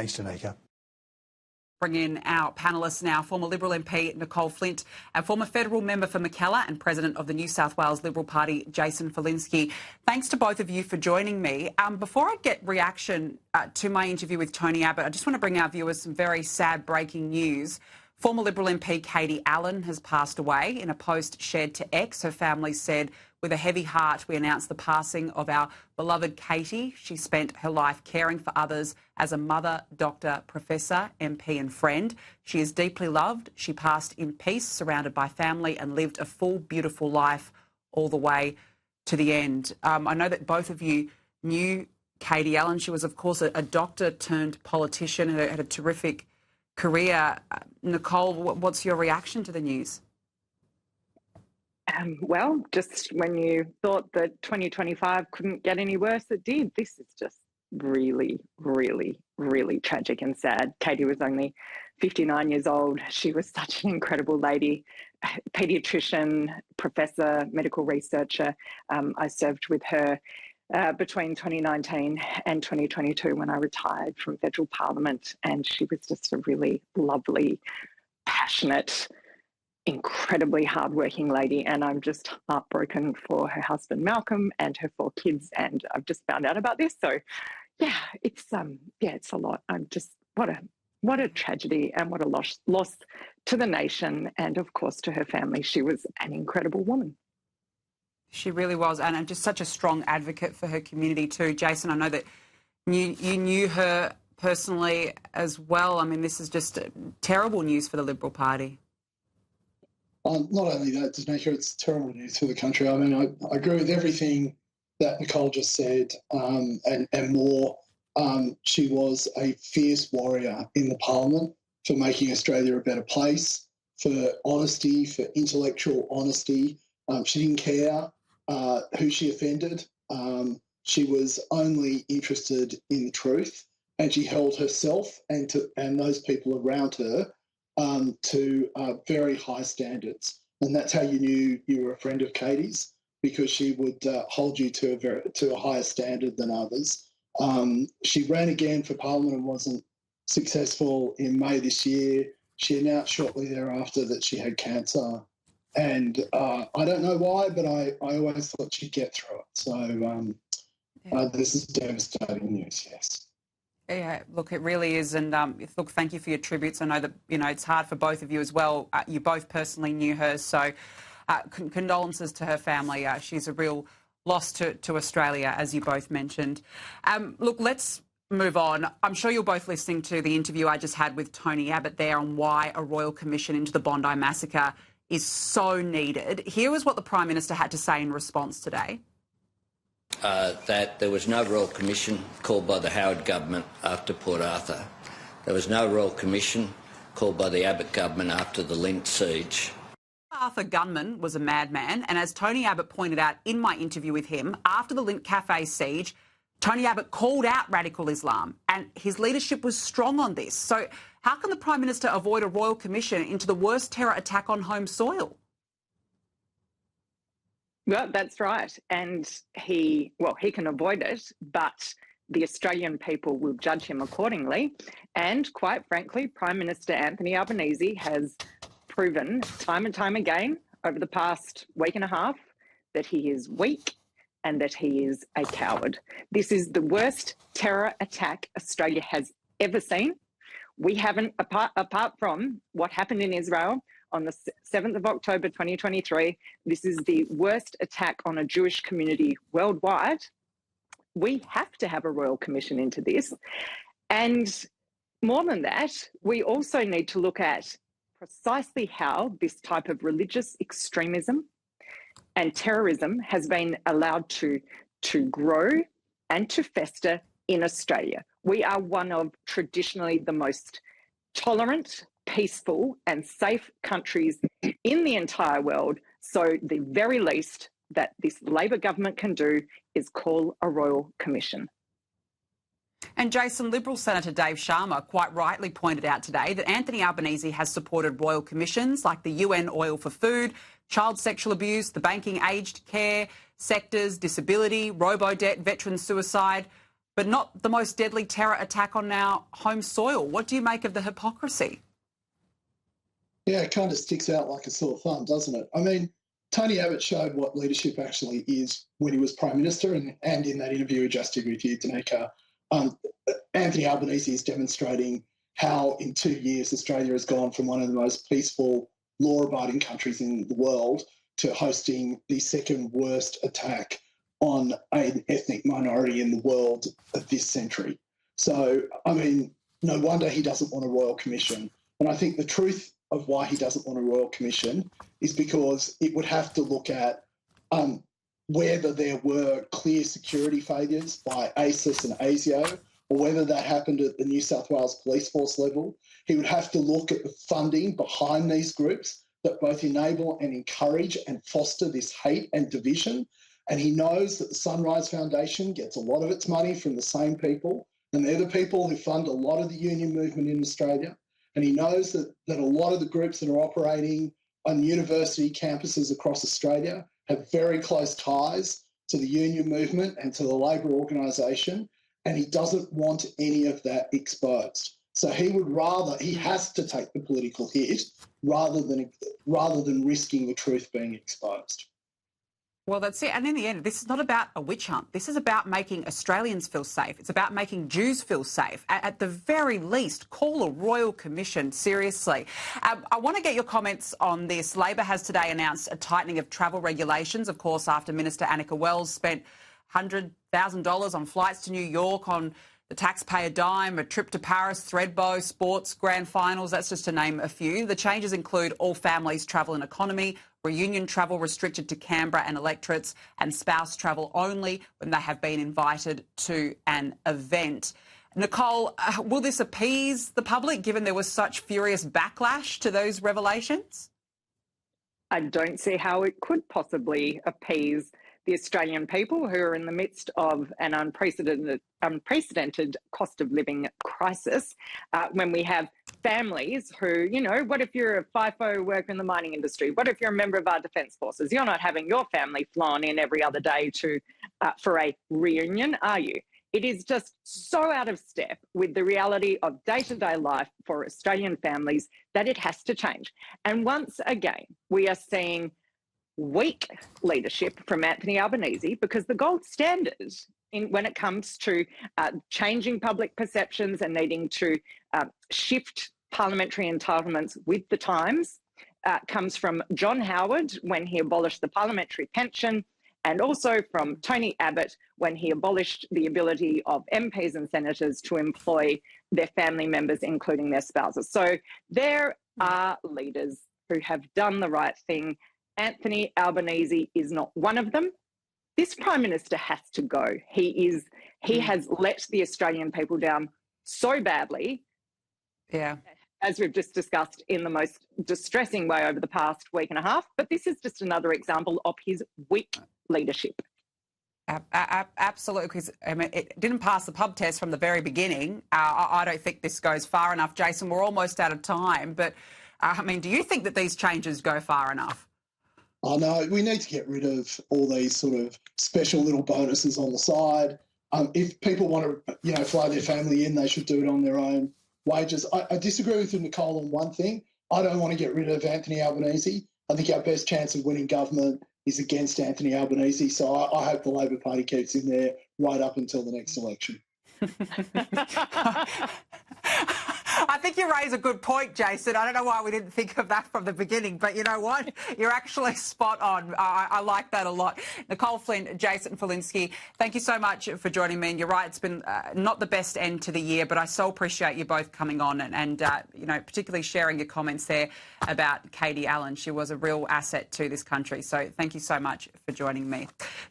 Thanks, Danica. Bring in our panellists now, former Liberal MP Nicole Flint and former federal member for Mackellar and president of the New South Wales Liberal Party, Jason Falinski. Thanks to both of you for joining me. Before I get reaction to my interview with Tony Abbott, I just want to bring our viewers some very sad breaking news. Former Liberal MP Katie Allen has passed away. In a post shared to X, her family said, "With a heavy heart, we announce the passing of our beloved Katie. She spent her life caring for others as a mother, doctor, professor, MP and friend. She is deeply loved. She passed in peace, surrounded by family and lived a full, beautiful life all the way to the end." I know that both of you knew Katie Allen. She was, of course, a doctor turned politician who had a terrific career. Nicole, what's your reaction to the news? Well, just when you thought that 2025 couldn't get any worse, it did. This is just really, really, really tragic and sad. Katie was only 59 years old. She was such an incredible lady, paediatrician, professor, medical researcher. I served with her between 2019 and 2022 when I retired from federal parliament, and she was just a really lovely, passionate, incredibly hardworking lady, and I'm just heartbroken for her husband Malcolm and her 4 kids. And I've just found out about this, so yeah, it's a lot. I'm just what a tragedy and what a loss to the nation and of course to her family. She was an incredible woman. She really was, and just such a strong advocate for her community too. Jason, I know that you knew her personally as well. I mean, this is just terrible news for the Liberal Party. Not only that, Danica, it's terrible news for the country. I mean, I agree with everything that Nicole just said and more. She was a fierce warrior in the parliament for making Australia a better place, for honesty, for intellectual honesty. She didn't care who she offended. She was only interested in the truth, and she held herself and those people around her to very high standards. And that's how you knew you were a friend of Katie's, because she would hold you to a higher standard than others. She ran again for Parliament and wasn't successful in May this year. She announced shortly thereafter that she had cancer. And I don't know why, but I always thought she'd get through it. So this is devastating news, yes. Yeah, look, it really is. And look, thank you for your tributes. I know that, it's hard for both of you as well. You both personally knew her. So condolences to her family. She's a real loss to Australia, as you both mentioned. Look, let's move on. I'm sure you're both listening to the interview I just had with Tony Abbott there on why a royal commission into the Bondi massacre is so needed. Here was what the Prime Minister had to say in response today. That there was no royal commission called by the Howard government after Port Arthur. There was no royal commission called by the Abbott government after the Lindt siege. Arthur gunman was a madman, and as Tony Abbott pointed out in my interview with him, after the Lindt Cafe siege, Tony Abbott called out radical Islam, and his leadership was strong on this. So how can the Prime Minister avoid a royal commission into the worst terror attack on home soil? Well, that's right. And he can avoid it, but the Australian people will judge him accordingly. And quite frankly, Prime Minister Anthony Albanese has proven time and time again over the past week and a half that he is weak and that he is a coward. This is the worst terror attack Australia has ever seen. We haven't, apart from what happened in Israel on the 7th of October 2023, this is the worst attack on a Jewish community worldwide. We have to have a royal commission into this. And more than that, we also need to look at precisely how this type of religious extremism and terrorism has been allowed to grow and to fester in Australia. We are one of traditionally the most tolerant, peaceful and safe countries in the entire world. So the very least that this Labor government can do is call a royal commission. And Jason, Liberal Senator Dave Sharma quite rightly pointed out today that Anthony Albanese has supported royal commissions like the UN Oil for Food, child sexual abuse, the banking aged care sectors, disability, robo-debt, veteran suicide. but not the most deadly terror attack on our home soil. What do you make of the hypocrisy? Yeah, it kind of sticks out like a sore thumb, doesn't it? I mean, Tony Abbott showed what leadership actually is when he was Prime Minister, and in that interview he just did with you, Danica, Anthony Albanese is demonstrating how in 2 years Australia has gone from one of the most peaceful, law-abiding countries in the world to hosting the second worst attack on an ethnic minority in the world of this century. So, I mean, no wonder he doesn't want a royal commission. And I think the truth of why he doesn't want a royal commission is because it would have to look at whether there were clear security failures by ASIS and ASIO, or whether that happened at the New South Wales Police Force level. He would have to look at the funding behind these groups that both enable and encourage and foster this hate and division. And he knows that the Sunrise Foundation gets a lot of its money from the same people, and they're the people who fund a lot of the union movement in Australia. And he knows that a lot of the groups that are operating on university campuses across Australia have very close ties to the union movement and to the Labor organisation, and he doesn't want any of that exposed. So he has to take the political hit rather than risking the truth being exposed. Well, that's it. And in the end, this is not about a witch hunt. This is about making Australians feel safe. It's about making Jews feel safe. At the very least, call a royal commission seriously. I want to get your comments on this. Labor has today announced a tightening of travel regulations, of course, after Minister Annika Wells spent $100,000 on flights to New York on the taxpayer dime, a trip to Paris, Thredbo, sports, grand finals, that's just to name a few. The changes include all families travel in economy, reunion travel restricted to Canberra and electorates, and spouse travel only when they have been invited to an event. Nicole, will this appease the public, given there was such furious backlash to those revelations? I don't see how it could possibly appease the Australian people who are in the midst of an unprecedented cost of living crisis, when we have families who, what if you're a FIFO worker in the mining industry? What if you're a member of our defence forces? You're not having your family flown in every other day for a reunion, are you? It is just so out of step with the reality of day-to-day life for Australian families that it has to change. And once again, we are seeing weak leadership from Anthony Albanese, because the gold standard when it comes to changing public perceptions and needing to shift parliamentary entitlements with the times comes from John Howard when he abolished the parliamentary pension, and also from Tony Abbott when he abolished the ability of MPs and senators to employ their family members, including their spouses. So there are leaders who have done the right thing. Anthony Albanese is not one of them. This Prime Minister has to go. He has let the Australian people down so badly. Yeah. As we've just discussed, in the most distressing way over the past week and a half. But this is just another example of his weak leadership. Absolutely, because it didn't pass the pub test from the very beginning. I don't think this goes far enough. Jason, we're almost out of time. But, do you think that these changes go far enough? I know we need to get rid of all these sort of special little bonuses on the side. If people want to, fly their family in, they should do it on their own wages. I disagree with you, Nicole, on one thing. I don't want to get rid of Anthony Albanese. I think our best chance of winning government is against Anthony Albanese. So I hope the Labor Party keeps him there right up until the next election. I think you raise a good point, Jason. I don't know why we didn't think of that from the beginning, but you know what? You're actually spot on. I like that a lot. Nicole Flint, Jason Falinski, thank you so much for joining me. And you're right, it's been not the best end to the year, but I so appreciate you both coming on and particularly sharing your comments there about Katie Allen. She was a real asset to this country. So thank you so much for joining me.